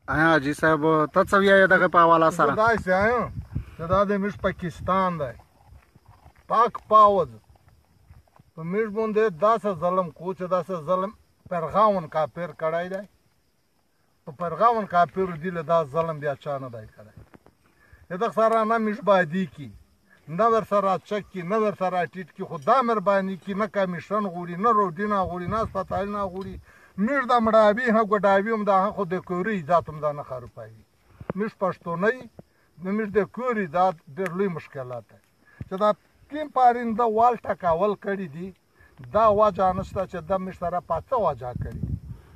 حاجي صاحب ته څه وایې دغه په حواله سره؟ زه داسې وایم چې دا د موږ پاکستان دی، پاک پاوځ په موږ باندې داسې ظلم کو چې داسې ظلم فرغاون کافر کړی دی. په فرغاون کافر دي له دا ظلم بیا چا نه دی کړی. دغه سره نه موږ بادي کی نه ورسره چک کی نه ورسره ټیټ کی، خو دا مهرباني کی نه کمیشن غوړي نه روډي نه غوړي نه اسپتال نه غوړي. موږ د مړاوي ها ګډاوي هم دا خو د کوري ذات هم دا نه خرپایي. موږ پښتوني موږ د کوري ذات ډېر لوی مشکلات دی چې دا کیم پارنده وال ټکاول کړي دي. دا وجه نشته چې دا موږ سره پاڅه وجه کړي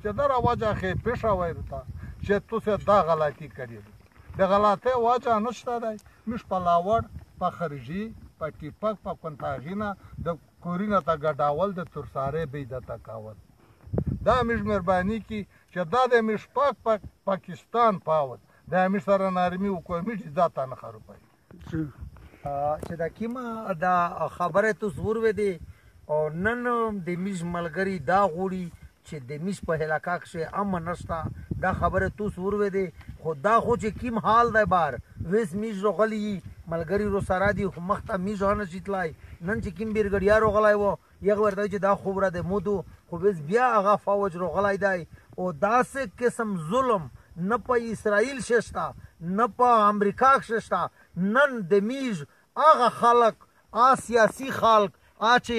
چې دا وجه خې پیښه وایرته چې تاسو دا غلطي کړې دي. د غلطه وجه نشته دی. موږ په لاوړ په خارجي په ټیپک په کنټاغینا د کورینه تا ګډاول د ترساره به د تکاول دا موږ مهرباني کی چې دا د موږ پاکستان پاوت دا موږ سره نارمي حکومت ذات نه خرپای چې دا کیما دا خبره تو زور و دي او نن د میش ملګری دا غوړي چې د میش په هلاکا کې امن نشتا. دا خبره تو زور و دي خو دا خو چې کیم حال دی بار وس میش روغلی ملګری رو سره دی خو مخته میش نه شتلای نن چې کیم بیرګړیا روغلای وو یو ورته چې دا خبره د مودو خو بس بیا هغه فوج روغلای دی. او داسې قسم ظلم نه په اسرائیل شستا نه په امریکا شستا. نن د میش هغه خلق سیاسي خلق چې